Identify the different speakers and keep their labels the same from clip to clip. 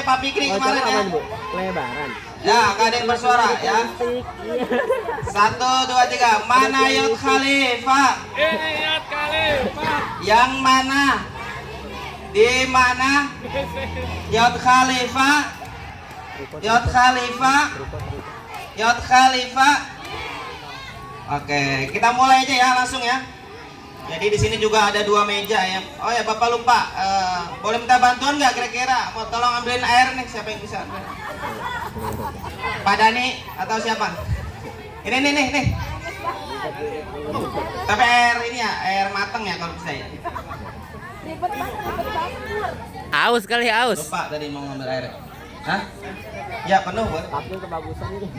Speaker 1: Pak Fikri kemarin ya.
Speaker 2: Lebaran.
Speaker 1: Ya, gak ada yang bersuara ya. 1, 2, 3. Mana Yot Khalifah?
Speaker 3: Ini Yot Khalifah.
Speaker 1: Yang mana? Di mana? Yot Khalifah. Yot Khalifah. Yot Khalifah. Oke, kita mulai aja ya langsung ya. Jadi di sini juga ada 2 meja ya. Oh ya, Bapak lupa. Boleh minta bantuan nggak kira-kira? Mau tolong ambilin air nih, siapa yang bisa? Pak Dani atau siapa? Ini nih. Tapi air ini ya, air mateng ya kalau bisa ya.
Speaker 2: Aus kali aus.
Speaker 1: Lupa tadi mau ngambil air. Hah? Ya penuh boleh.
Speaker 2: Tapi kebagusan ini.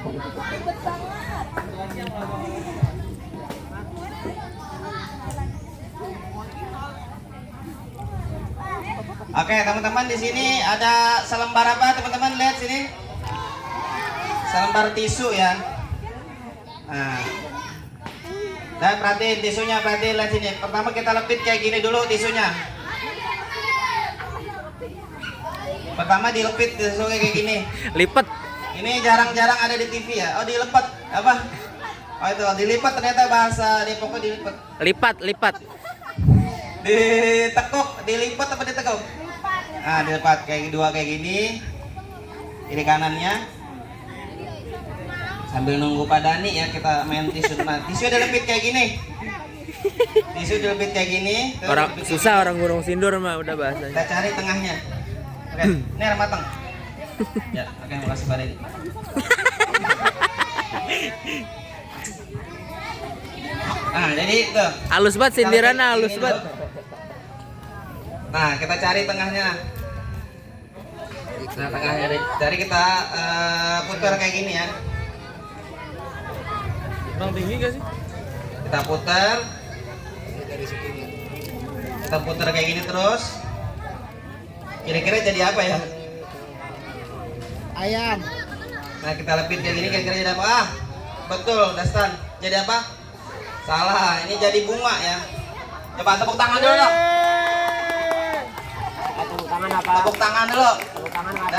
Speaker 1: Oke, teman-teman di sini ada selembar apa? Teman-teman lihat sini. Selembar tisu ya. Nah, perhatiin tisunya, perhatiin lihat sini. Pertama kita lepit kayak gini dulu tisunya. Pertama dilepit tisu kayak gini.
Speaker 2: Lipet.
Speaker 1: Ini jarang-jarang ada di TV ya. Oh, dilepet apa? Oh itu dilipat, ternyata bahasa Depoknya dilipat.
Speaker 2: Lipat.
Speaker 1: Ditekuk, dilipat apa ditekuk? Ah, dilipat kayak 2 kayak gini. Ini kanannya. Sambil nunggu Pak Dani ya, kita main tisu. Nah, tisu dilepit kayak gini. Tisu dilepit kayak gini.
Speaker 2: Orang susah orang Gunung Sindur mah udah bahasanya.
Speaker 1: Kita cari tengahnya. Oke, ini air matang. Ya, oke, makasih Pak Dani. Nah, jadi tuh.
Speaker 2: Halus banget sindirannya, halus banget.
Speaker 1: Nah, kita cari tengahnya. Nah, tengahnya dari kita putar kayak gini ya.
Speaker 3: Kurang tinggi gak sih?
Speaker 1: Kita putar. Kita putar kayak gini terus. Kira-kira jadi apa ya?
Speaker 2: Ayam.
Speaker 1: Nah, kita lepit kayak gini kira-kira jadi apa? Ah, betul, Dastan. Jadi apa? Salah, ini jadi bunga ya. Coba tepuk tangan dulu dong.
Speaker 2: Tepuk tangan apa?
Speaker 1: Tepuk tangan dulu.
Speaker 2: Tepuk tangan apa?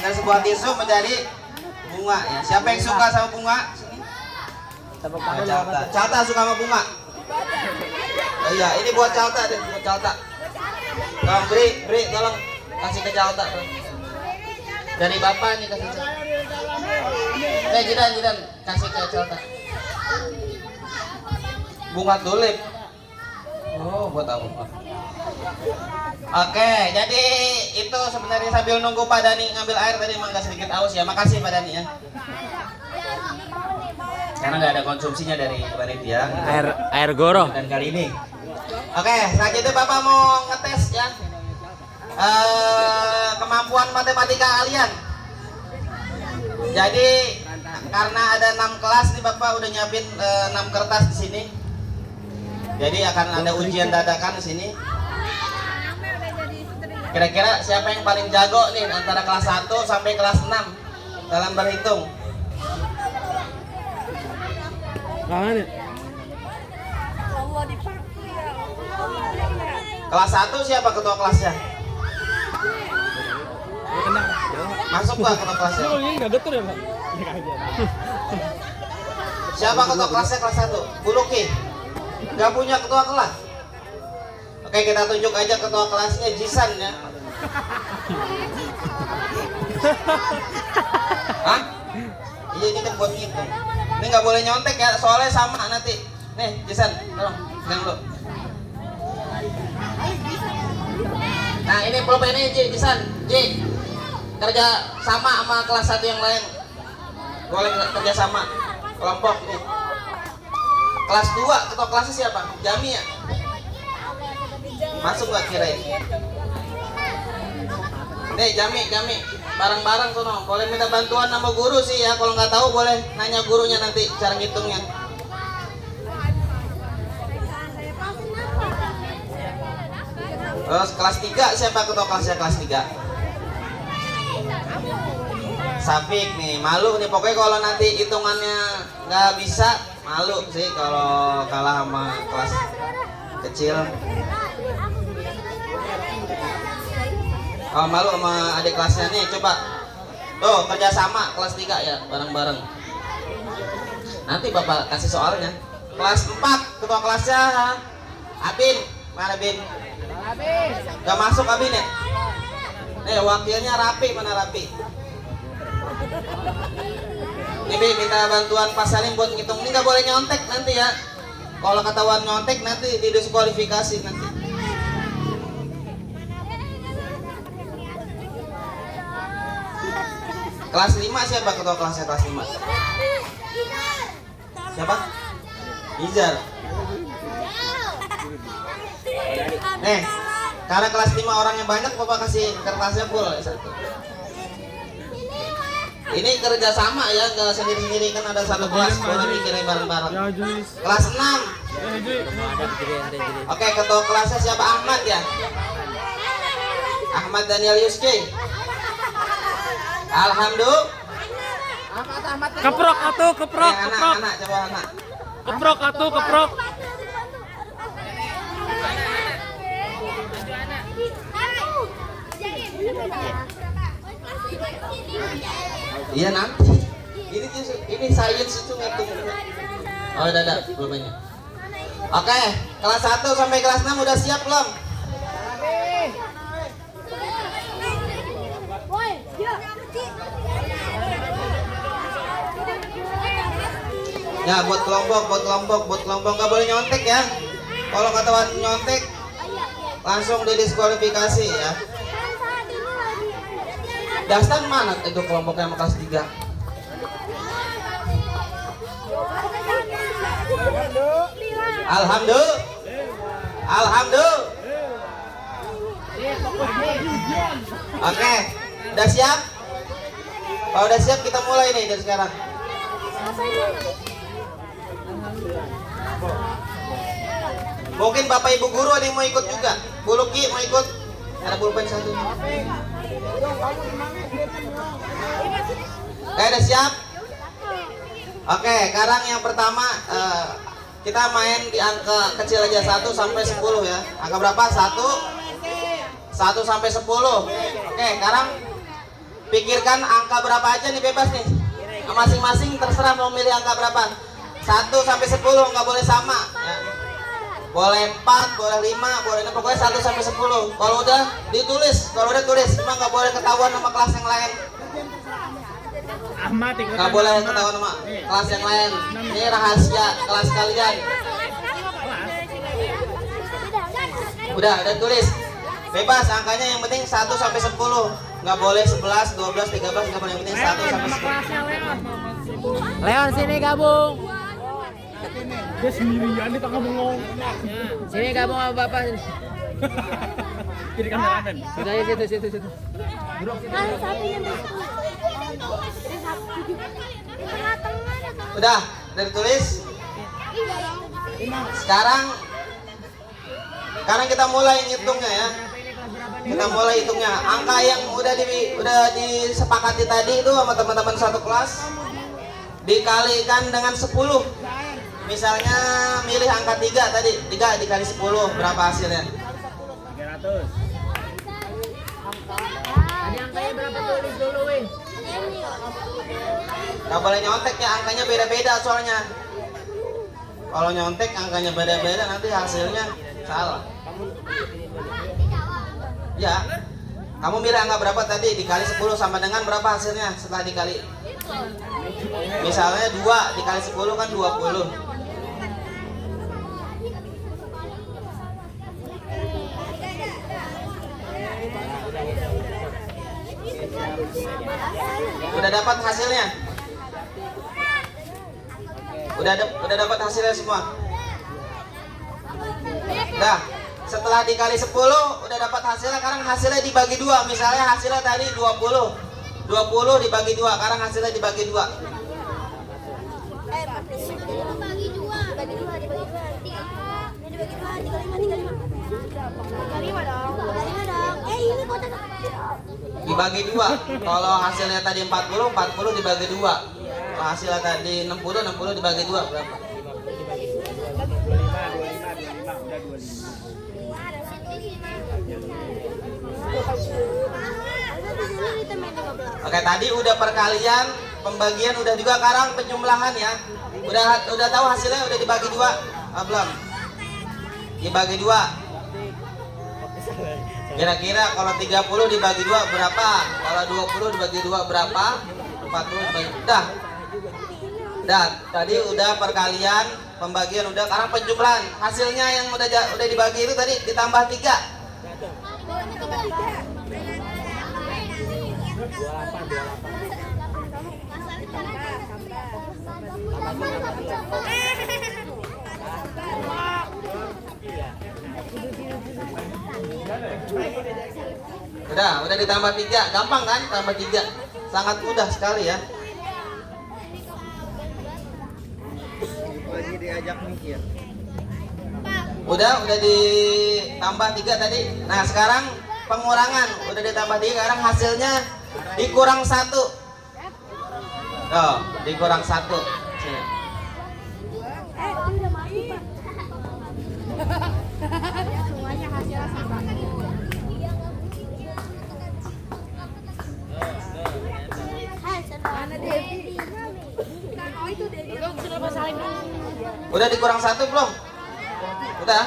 Speaker 1: Dari sebuah tisu menjadi bunga ya. Siapa yang suka sama bunga? Sini.
Speaker 2: Tepuk
Speaker 1: Nah,
Speaker 2: tangan
Speaker 1: Calta.
Speaker 2: apa?
Speaker 1: Calta suka sama bunga. Oh iya, ini buat Calta deh, buat Calta. Tolong beri, tolong kasih ke Calta. Dari Bapak nih kasih. Jidan, kasih ke Calta. Bunga tulip. Oh, buat apa? Oke, jadi itu sebenarnya sambil nunggu Pak Dani ngambil air tadi emang agak sedikit aus ya. Makasih Pak Dani ya. Karena nggak ada konsumsinya dari panitia.
Speaker 2: Air goro.
Speaker 1: Dan kali ini. Oke, selanjutnya Bapak mau ngetes ya. Kemampuan matematika kalian. Jadi karena ada 6 kelas nih Bapak udah nyiapin 6 kertas di sini. Jadi akan ada ujian dadakan di sini. Kira-kira siapa yang paling jago nih antara kelas 1 sampai kelas 6 dalam berhitung?
Speaker 2: Kangen ya?
Speaker 1: Kelas 1 siapa ketua kelasnya? Masuk gak ketua kelasnya?
Speaker 3: Oh, ini nggak getar ya, Pak?
Speaker 1: Siapa ketua kelasnya kelas 1? Buluki? Gak punya ketua kelas? Oke, kita tunjuk aja ketua kelasnya Jisan ya. Hah? Iya, ini kan buat ngitung. Ini nggak boleh nyontek ya, soalnya sama nanti. Nih, Jisan, tolong, pegang dulu. Nah, ini pulpennya Jisan, kerja sama kelas 1 yang lain. Boleh kerja sama kelompok nih. Kelas 2 ketua kelasnya siapa? Jami ya? Masuk gak kirain? Nih Jami, bareng-bareng tuh no. Boleh minta bantuan sama guru sih ya. Kalau nggak tahu boleh nanya gurunya nanti cara ngitungnya. Terus kelas 3 siapa ketua kelasnya kelas 3? Safik nih, malu nih pokoknya kalau nanti hitungannya nggak bisa, malu sih kalau kalah sama kelas kecil. Kalau malu sama adik kelasnya nih, coba. Tuh, kerjasama kelas 3 ya, bareng-bareng. Nanti Bapak kasih soalnya. Kelas 4, ketua kelasnya Abin. Mana Bin? Gak masuk Abin ya? Nih, wakilnya Rapi, mana Rapi? Nih Bi, minta bantuan Pak Salim buat ngitung. Ini gak boleh nyontek nanti ya. Kalau ketahuan nyontek nanti didiskualifikasi nanti. Kelas 5 siapa ketua kelasnya kelas 5? Siapa? Izar. Nih, karena kelas 5 orangnya banyak, Bapak kasih kertasnya full satu. Ini kerja sama ya, nggak sendiri-sendiri, kan ada satu kelas, boleh mikirin bareng-bareng.
Speaker 3: Ya, Juis.
Speaker 1: Kelas 6.
Speaker 3: Ya, Juis.
Speaker 1: Oke, ketua kelasnya siapa? Ahmad ya? Ahmad Daniel Yuski. Alhamdulillah.
Speaker 3: Keprok atuh, keprok,
Speaker 1: Anak,
Speaker 3: keprok.
Speaker 1: anak, coba anak.
Speaker 3: Keprok atuh, keprok.
Speaker 1: Iya nanti. Ini sains itu ngitung. Oh, udah ada belumnya. Oke, kelas 1 sampai kelas 6 udah siap belum? Ya, buat kelompok nggak boleh nyontek ya. Kalau ketahuan nyontek langsung didiskualifikasi ya. Dastan mana itu kelompoknya sama kelas 3? Alhamdulillah. Alhamdulillah. Oke, udah siap? Kalau udah siap kita mulai nih dari sekarang. Mungkin Bapak Ibu guru ada yang mau ikut juga. Bu Luki mau ikut? Ada pulpen satu. Udah siap? Oke, sekarang yang pertama kita main di angka kecil aja 1 sampai 10 ya. Angka berapa? 1 sampai 10. Oke, sekarang pikirkan angka berapa aja nih, bebas nih. Masing-masing terserah mau milih angka berapa. 1 sampai 10 nggak boleh sama ya. Boleh 4, boleh 5, boleh 6, pokoknya 1 sampai 10. Kalau udah ditulis, kalau udah tulis, cuma nggak boleh ketahuan sama kelas yang lain.
Speaker 3: Ahmad ikutan.
Speaker 1: Nggak boleh ketahuan sama kelas yang lain. Ini rahasia kelas kalian. Udah tulis. Bebas angkanya, yang penting 1 sampai 10. Nggak boleh 11, 12, 13, nggak boleh, yang penting 1 sampai 10.
Speaker 2: Leon sini gabung.
Speaker 3: Dia sendirian di tengah bengong.
Speaker 2: Sini gabung sama Bapak.
Speaker 3: Jadi kameramen.
Speaker 2: Sudah ya, situ.
Speaker 1: Udah ditulis. Sekarang kita mulai ngitungnya ya. Kita mulai hitungnya. Angka yang udah disepakati tadi itu sama teman-teman satu kelas dikalikan dengan 10. Misalnya milih angka 3 tadi, 3 dikali 10 berapa hasilnya?
Speaker 3: 300.
Speaker 2: Tadi angkanya berapa, tulis dulu, Win.
Speaker 1: Gak boleh nyontek ya, angkanya beda-beda soalnya. Kalau nyontek angkanya beda-beda nanti hasilnya salah. Ya, kamu milih angka berapa tadi, dikali 10 sama dengan berapa hasilnya setelah dikali? Misalnya 2 dikali 10 kan 20. Udah dapat hasilnya? Udah dapat hasilnya semua? Udah. Setelah dikali 10 udah dapat hasilnya, sekarang hasilnya dibagi 2. Misalnya hasilnya tadi 20. 20 dibagi 2, sekarang hasilnya dibagi 2. Dibagi 2. Kalau hasilnya tadi 40, 40 dibagi 2. Kalau hasilnya tadi 60, 60 dibagi 2 berapa?
Speaker 3: 25.
Speaker 1: Oke, tadi udah perkalian, pembagian udah juga, sekarang penjumlahan ya. Udah tahu hasilnya, udah dibagi dua? Belum. Dibagi dua. Kira-kira kalau 30 dibagi dua berapa? Kalau 20 dibagi dua berapa? 40 dibagi. Udah, tadi udah perkalian, pembagian udah, sekarang penjumlahan. Hasilnya yang udah dibagi itu tadi ditambah 3. Udah ditambah 3, gampang kan? Tambah 3, sangat mudah sekali ya.
Speaker 3: Lagi diajak mikir.
Speaker 1: Udah ditambah 3 tadi. Nah sekarang pengurangan, udah ditambah 3, sekarang hasilnya dikurang 1. Oh, dikurang 1. Sini.
Speaker 4: Semuanya hasilnya sama. Mana Devi? Oh itu Devi. Sudah masalin dulu.
Speaker 1: Udah dikurang 1 belum? Udah?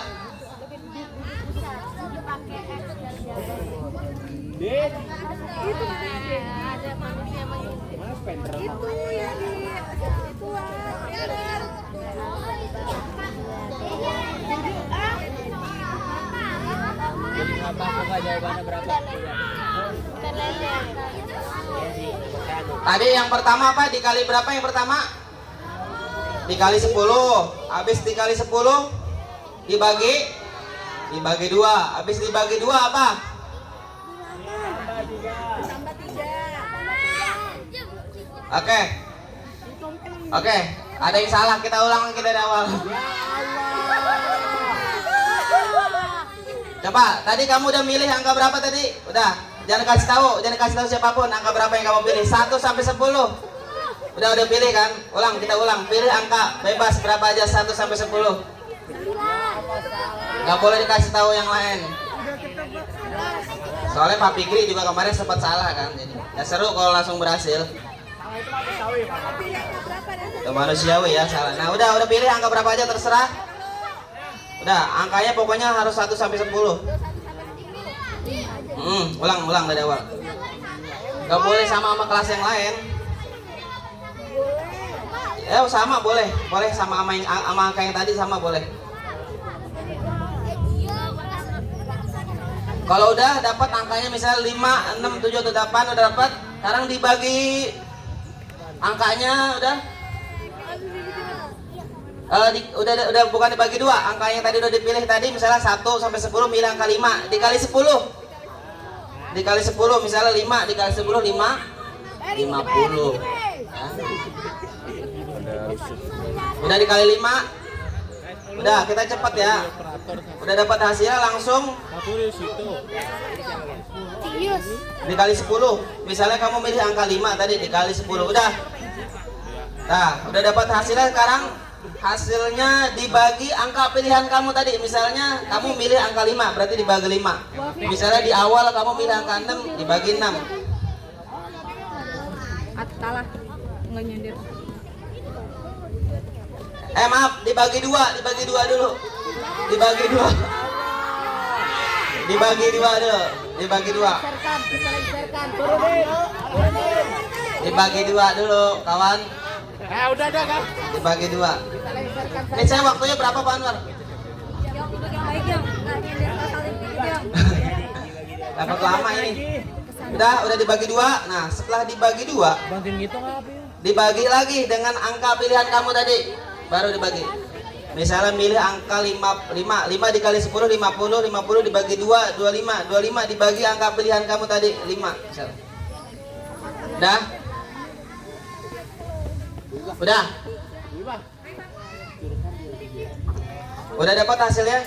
Speaker 4: Itu ada manusia menyuntik. Itu ya di itu
Speaker 2: Berapa kok jawabannya berapa?
Speaker 1: Tadi yang pertama apa? Dikali berapa yang pertama? Dikali 10. Habis dikali 10 dibagi 2. Habis dibagi 2 apa?
Speaker 4: tambah 3.
Speaker 1: Oke, ada yang salah, kita ulang lagi dari awal. Coba, tadi kamu udah milih angka berapa tadi? Udah, jangan kasih tahu siapapun angka berapa yang kamu pilih. 1 sampai 10. Udah pilih kan? Kita ulang. Pilih angka bebas berapa aja, 1 sampai 10. Gak boleh dikasih tahu yang lain. Soalnya Pak Fikri juga kemarin sempat salah kan. Jadi ya seru kalau langsung berhasil. Itu manusiawi ya, salah. Nah, udah pilih angka berapa aja terserah. Udah, angkanya pokoknya harus 1 sampai 10. Ulang dari awal. Gak boleh sama kelas yang lain. Sama boleh sama angka yang tadi sama boleh. Kalau udah dapat angkanya misalnya 5, 6, 7, atau 8 udah dapat, sekarang dibagi angkanya udah bukan dibagi 2, angka yang tadi udah dipilih tadi misalnya 1 sampai 10, milih angka 5 dikali 10. Dikali 10 misalnya 5 dikali 10 50. Udah dikali 5. Udah, kita cepat ya. Udah dapat hasilnya langsung dikali 10. Misalnya kamu milih angka 5 tadi dikali 10. Udah. Nah, udah dapat hasilnya, sekarang hasilnya dibagi angka pilihan kamu tadi. Misalnya kamu milih angka 5, berarti dibagi 5. Misalnya di awal kamu milih angka 6, dibagi 6.
Speaker 4: Kalah, nggak nyender.
Speaker 1: Maaf, dibagi 2 dulu. Dibagi 2 dulu. Dibagi 2 dulu, kawan.
Speaker 3: Udah kan?
Speaker 1: Dibagi 2. Ini saya waktunya berapa Pak Anwar? Dapat lama ini. Udah dibagi 2. Nah, setelah dibagi 2,
Speaker 2: Bantuin ngitung apa ya?
Speaker 1: dibagi lagi dengan angka pilihan kamu tadi. Baru dibagi. Misalnya milih angka 5 dikali 10 50, 50 dibagi 2 25 dibagi angka pilihan kamu tadi 5 misalnya. Udah dapat hasilnya?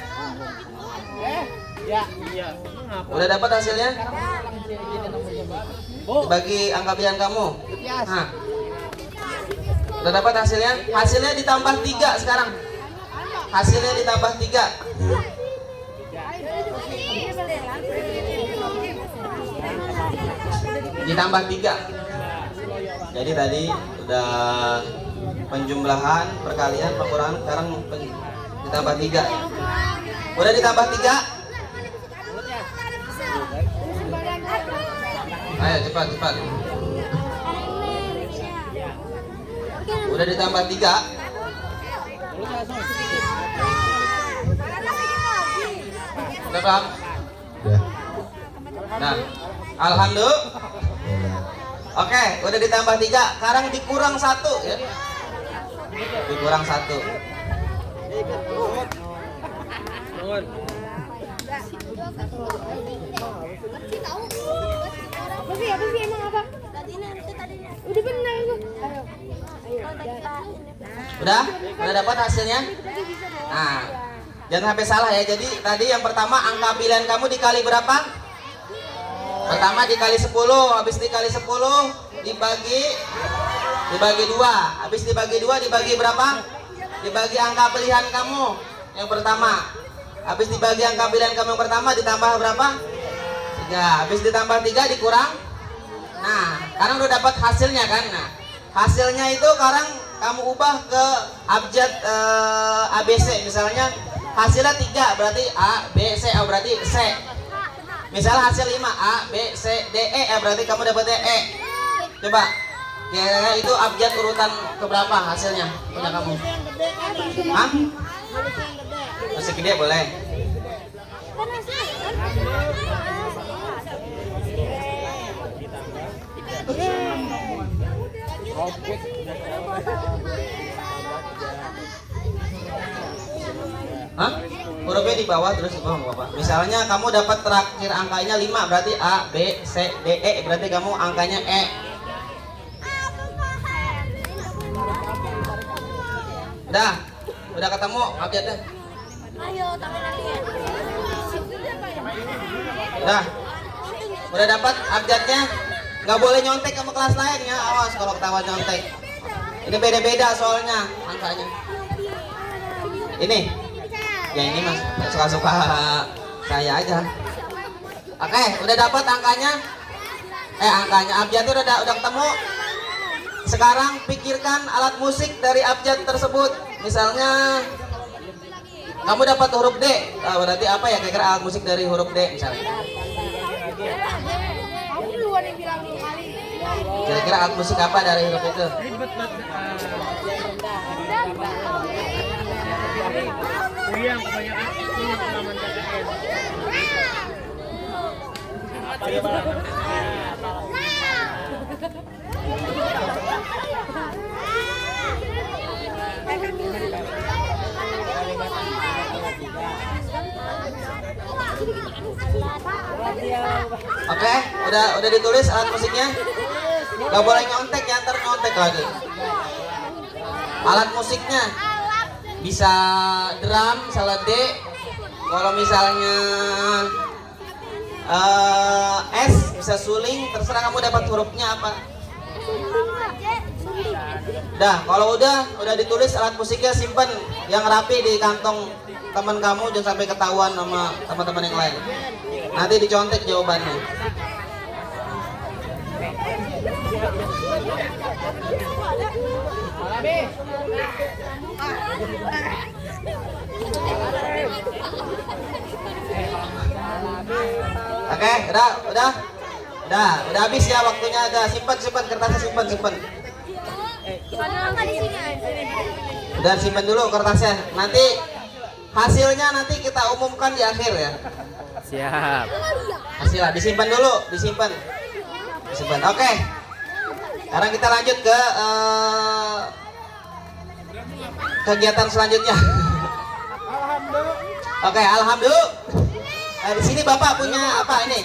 Speaker 1: Udah dapat hasilnya? Dibagi angka pilihan kamu. Nah. Udah dapat hasilnya? Hasilnya ditambah 3 sekarang. Hasilnya ditambah 3. ditambah 3. Jadi tadi udah penjumlahan, perkalian, pengurangan, sekarang ditambah 3. Udah ditambah 3. Ayo cepat. Udah ditambah 3. Udah paham? Nah, alhamdulillah. Oke, udah ditambah 3. Sekarang dikurang 1 ya. Dikurang 1.
Speaker 4: Apa sih emang apa? Udah benar itu. Ayo.
Speaker 1: Udah dapat hasilnya? Nah, jangan sampai salah ya. Jadi tadi yang pertama angka pilihan kamu dikali berapa? Pertama dikali 10, habis dikali 10 dibagi 2. Habis dibagi 2 dibagi berapa? Dibagi angka pilihan kamu yang pertama. Habis dibagi angka pilihan kamu yang pertama ditambah berapa? 3. Habis ditambah 3 dikurang. Nah, sekarang udah dapat hasilnya kan? Nah, hasilnya itu sekarang kamu ubah ke abjad ABC. Misalnya hasilnya 3 berarti A, B, C, A berarti C. Misalnya hasil 5 A, B, C, D, E, berarti kamu dapatnya E. Coba kira-kira itu abjad urutan keberapa hasilnya punya kamu? Hah? Masih gede boleh. Hah? Hurufnya di bawah terus di bawah Bapak. Misalnya kamu dapat terakhir angkanya 5 berarti A, B, C, D, E berarti kamu angkanya E. Udah ketemu abjadnya?
Speaker 4: Ayo, tangan lagi ya.
Speaker 1: Udah dapat abjadnya? Nggak boleh nyontek sama kelas lain ya, awas kalau ketahuan nyontek. Ini beda-beda soalnya angkanya. Ini? Ya ini mas, suka-suka saya aja. Oke, udah dapat angkanya? Angkanya abjadnya udah ketemu. Sekarang pikirkan alat musik dari abjad tersebut. Misalnya kamu dapat huruf D, berarti apa ya kira-kira alat musik dari huruf D misalnya?
Speaker 4: Kamu duluan yang bilang kali.
Speaker 1: Kira-kira alat musik apa dari huruf itu?
Speaker 3: Yang kebanyakan itu pengaman KKN.
Speaker 1: Oke, udah ditulis alat musiknya? Gak boleh nyontek ya, ntar nyontek lagi. Alat musiknya bisa drum, misalnya D. Kalau misalnya S bisa suling, terserah kamu dapat hurufnya apa. Kalau udah ditulis alat musiknya, simpen yang rapi di kantong teman kamu, jangan sampai ketahuan sama teman-teman yang lain. Nanti dicontek jawabannya. Oke, udah habis ya waktunya. Udah simpan kertasnya, simpan. Udah simpan dulu kertasnya. Nanti hasilnya nanti kita umumkan di akhir ya.
Speaker 2: Siap.
Speaker 1: Hasilnya disimpan dulu, disimpan. Oke. Sekarang kita lanjut ke kegiatan selanjutnya. Oke, alhamdulillah. Nah, di sini Bapak punya apa ini?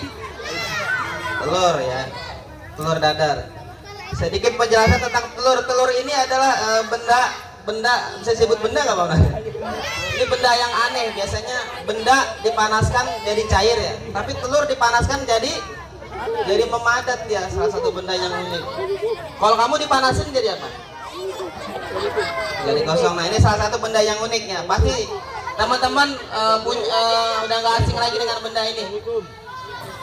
Speaker 1: Telur ya. Telur dadar. Sedikit penjelasan tentang telur. Telur ini adalah benda bisa disebut benda nggak Bapak? Ini benda yang aneh. Biasanya benda dipanaskan jadi cair ya. Tapi telur dipanaskan jadi memadat ya. Salah satu benda yang unik. Kalau kamu dipanasin jadi apa? Jadi kosong. Nah ini salah satu benda yang uniknya. Pasti teman-teman udah nggak asing lagi dengan benda ini.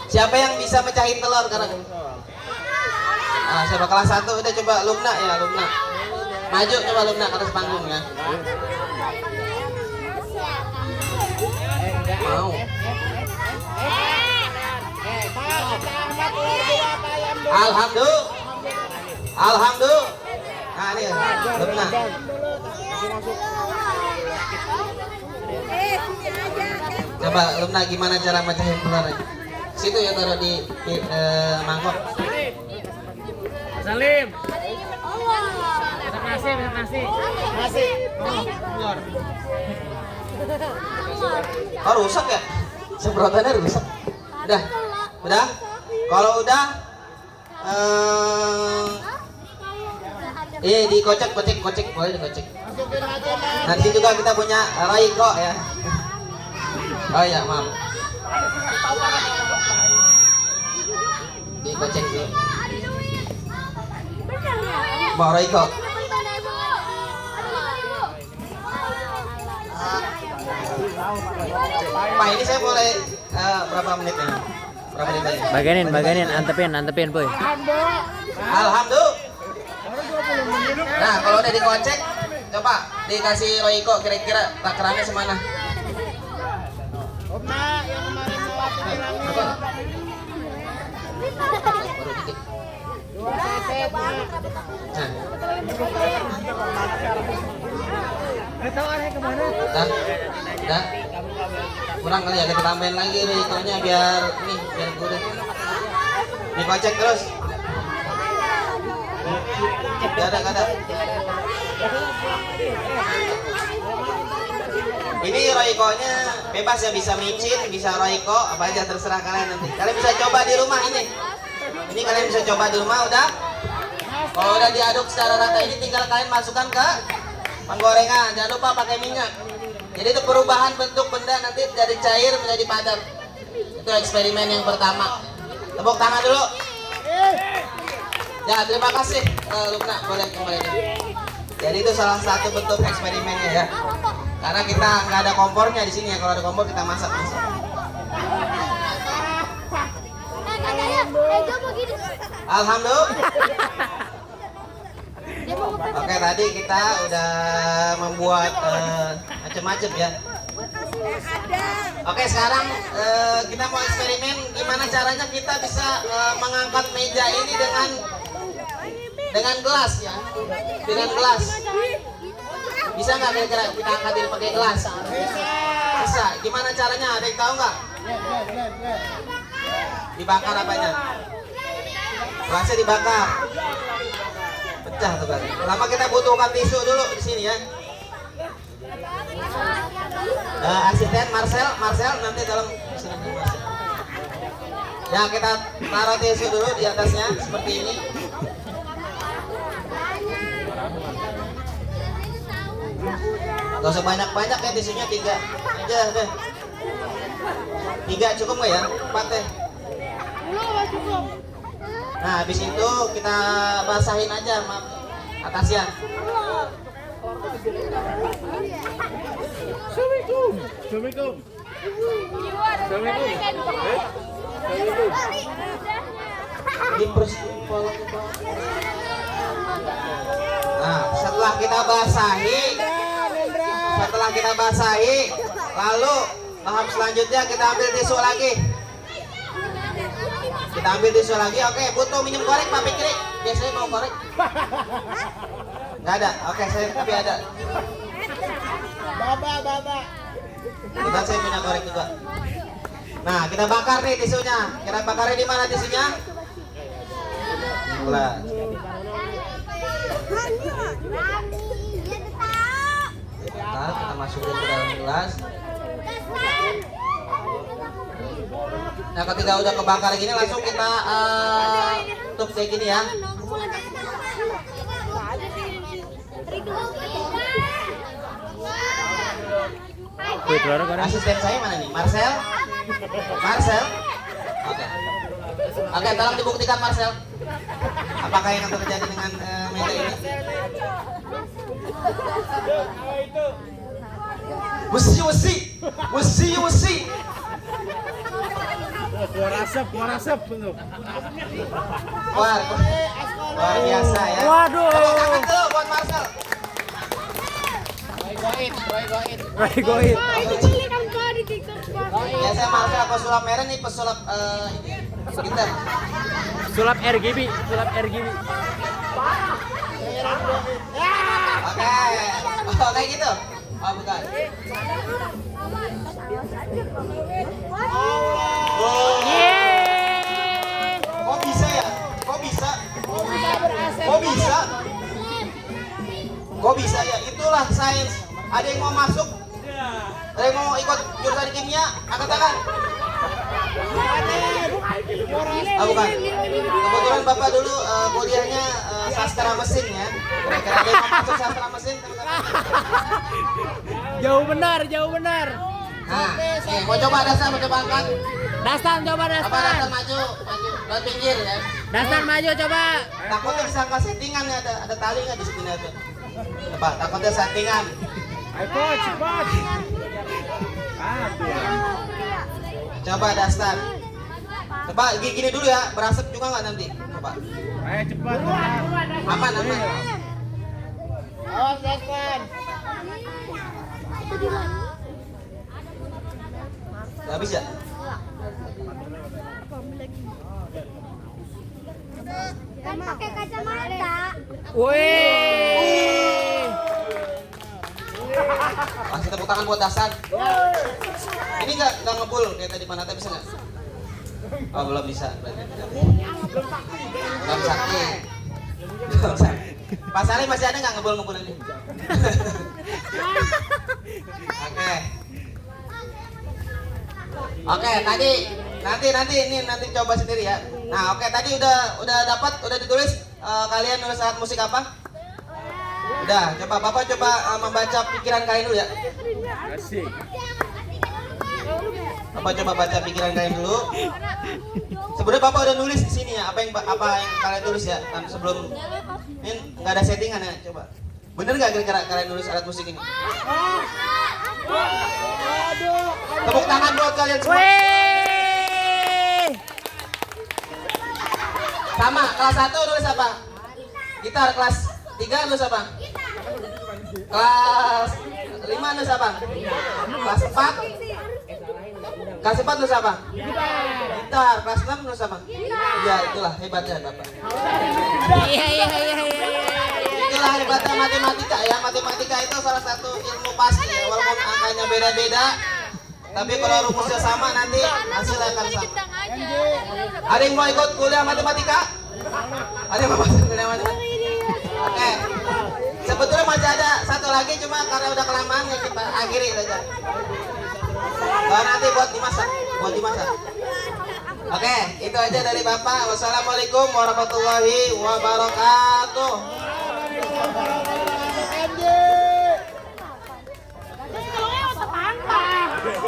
Speaker 1: Siapa yang bisa mecahin telur sekarang? Ah, siapa kelas 1 udah coba Lumna ya, Lumna. Maju coba Lumna ke atas panggung ya. Mau. Alhamdulillah. Alhamdulillah. Nah, ini Lumna. Coba Lumna gimana cara mecahin ularnya? Situ ya taruh di mangkok.
Speaker 2: Salim. Masak nasi.
Speaker 1: Oh rusak ya? Semprotannya rusak. Udah? Kalau udah, dikocek, boleh dikocek. Nanti juga kita punya Raiko ya. Oh ya, maaf. Dikocek dulu. Mau Raiko. Pak, ini saya boleh berapa menit ini? Berapa menit lagi?
Speaker 2: Bagainin, antepin, boy.
Speaker 1: Alhamdulillah. Nah, kalau udah dikocek, coba dikasih Royko kira-kira takarannya semana? Udah? Kurang kali ya, kita tambahin lagi Roykonya biar gurih. Dikocek terus. Gak ada. Ini Roykonya bebas ya, bisa micin, bisa Royko, apa aja terserah kalian nanti. Kalian bisa coba di rumah ini. Ini kalian bisa coba di rumah udah. Kalau udah diaduk secara rata ini tinggal kalian masukkan ke penggorengan. Jangan lupa pakai minyak. Jadi itu perubahan bentuk benda nanti dari cair menjadi padat. Itu eksperimen yang pertama. Tepuk tangan dulu. Ya, terima kasih Lumna, boleh kembali. Jadi itu salah satu bentuk eksperimennya ya. Karena kita nggak ada kompornya di sini ya. Kalau ada kompor kita masak. Alhamdulillah. Oke, tadi kita udah membuat macam-macam ya. Oke, sekarang kita mau eksperimen gimana caranya kita bisa mengangkat meja ini dengan gelas ya. Dengan gelas. Bisa nggak kira-kira kita angkat ini pakai gelas? Bisa. Gimana caranya? Ada yang tahu nggak? Dibakar apanya? Gelasnya dibakar. Pecah tuh kan. Lama kita butuhkan tisu dulu di sini ya. Asisten Marcel nanti dalam sini. Ya, kita taruh tisu dulu di atasnya seperti ini. Gak usah banyak-banyak ya, tisunya 3 aja deh. 3 cukup nggak ya? 4 deh. Nah, habis itu kita basahin aja atasnya.
Speaker 3: Assalamualaikum.
Speaker 1: Nah, setelah kita basahi, lalu tahap selanjutnya kita ambil tisu lagi. Oke, butuh minum korek Pak Fikri? Biasanya mau korek? Nggak ada. Oke, saya tapi ada.
Speaker 3: Baba.
Speaker 1: Kita saya punya korek juga. Nah, kita bakar nih tisunya. Kita bakarnya di mana tisunya? Gelas. Kita masukin ke dalam gelas. Nah, ketika udah kebakar gini langsung kita tutup kayak gini ya. Asisten saya mana nih? Marcel? Oke, tolong dibuktikan Marcel. Apakah yang akan terjadi dengan meja ini? Wesi.
Speaker 3: Keluar asap.
Speaker 1: Keluar. Luar biasa ya.
Speaker 2: Waduh.
Speaker 1: Tepuk tangan dulu buat Marcel.
Speaker 2: Right, go ahead.
Speaker 4: Pak, itu culikan Pak di TikTok Pak.
Speaker 1: Biasa Marcel pesulap merah nih, pesulap pintar.
Speaker 2: Sulap RGB, sulap RGB.
Speaker 1: Oke. Oh, kayak gitu. Oh, bukan. Oh.
Speaker 2: Yeay.
Speaker 1: Kok bisa ya? Kok bisa? Kok bisa? Kok bisa ya? Itulah sains. Ada yang mau masuk? Ada yang mau ikut jurusan kimia? Angkat tangan. Ah, bukan. Kebetulan Bapak dulu kuliahnya sastra mesin ya. Kira-kira ada yang mau masuk sastra mesin?
Speaker 2: Jauh benar, jauh benar.
Speaker 1: Nah, nih, mau coba dasar, mau coba angkat.
Speaker 2: Dastan coba
Speaker 1: Apa
Speaker 2: dastan.
Speaker 1: dasar maju, lewat pinggir ya.
Speaker 2: Dastan maju coba.
Speaker 1: Takutnya disangka settingan ya, ada tali nggak di sini tuh? Coba, takutnya settingan.
Speaker 3: Ayo coach, cepat.
Speaker 1: Coba dasar. Coba gini dulu ya, berasap juga nggak nanti? Coba.
Speaker 3: Ayo cepat.
Speaker 1: Aman, aman.
Speaker 2: Oh, Dastan.
Speaker 1: Gak bisa.
Speaker 4: Kan pakai kacamata.
Speaker 2: Wih.
Speaker 1: Kasih tepuk tangan buat Dasan. Ini nggak ngebul kayak tadi Panata, bisa nggak? Oh, belum bisa. Belum sakti. Pak Salim masih ada nggak ngebul ini? Oke, nanti ini coba sendiri ya. Nah, oke, tadi udah dapat, udah ditulis. Kalian nulis alat musik apa? Udah, Bapak coba membaca pikiran kalian dulu ya.
Speaker 3: Asik.
Speaker 1: Bapak coba baca pikiran kalian dulu. Sebenarnya Bapak udah nulis di sini ya, apa yang kalian tulis ya. Kan sebelum ini nggak ada settingan ya, coba. Bener nggak kira-kira kalian nulis alat musik ini? Tepuk tangan buat kalian semua.
Speaker 2: Wih.
Speaker 1: Sama, kelas 1 nulis apa? Gitar. Kelas 3 nulis apa? Kelas 5 nulis apa? Kelas 4? Kelas 4 nulis apa? Gitar. Kelas 6 nulis apa? Ya, itulah hebatnya Bapak.
Speaker 2: Iya.
Speaker 1: Itulah hebatnya matematika ya. Matematika itu salah satu ilmu pasti ya. Walaupun angkanya beda-beda, tapi kalau rumusnya sama nanti hasilnya akan sama. Ada yang mau ikut kuliah matematika? Ada yang mau masuk kuliah matematika? Oke. Sebetulnya masih ada satu lagi, cuma karena udah kelamaan ya kita akhiri saja. Nanti buat dimasak. Oke, itu aja dari Bapak. Wassalamualaikum warahmatullahi wabarakatuh.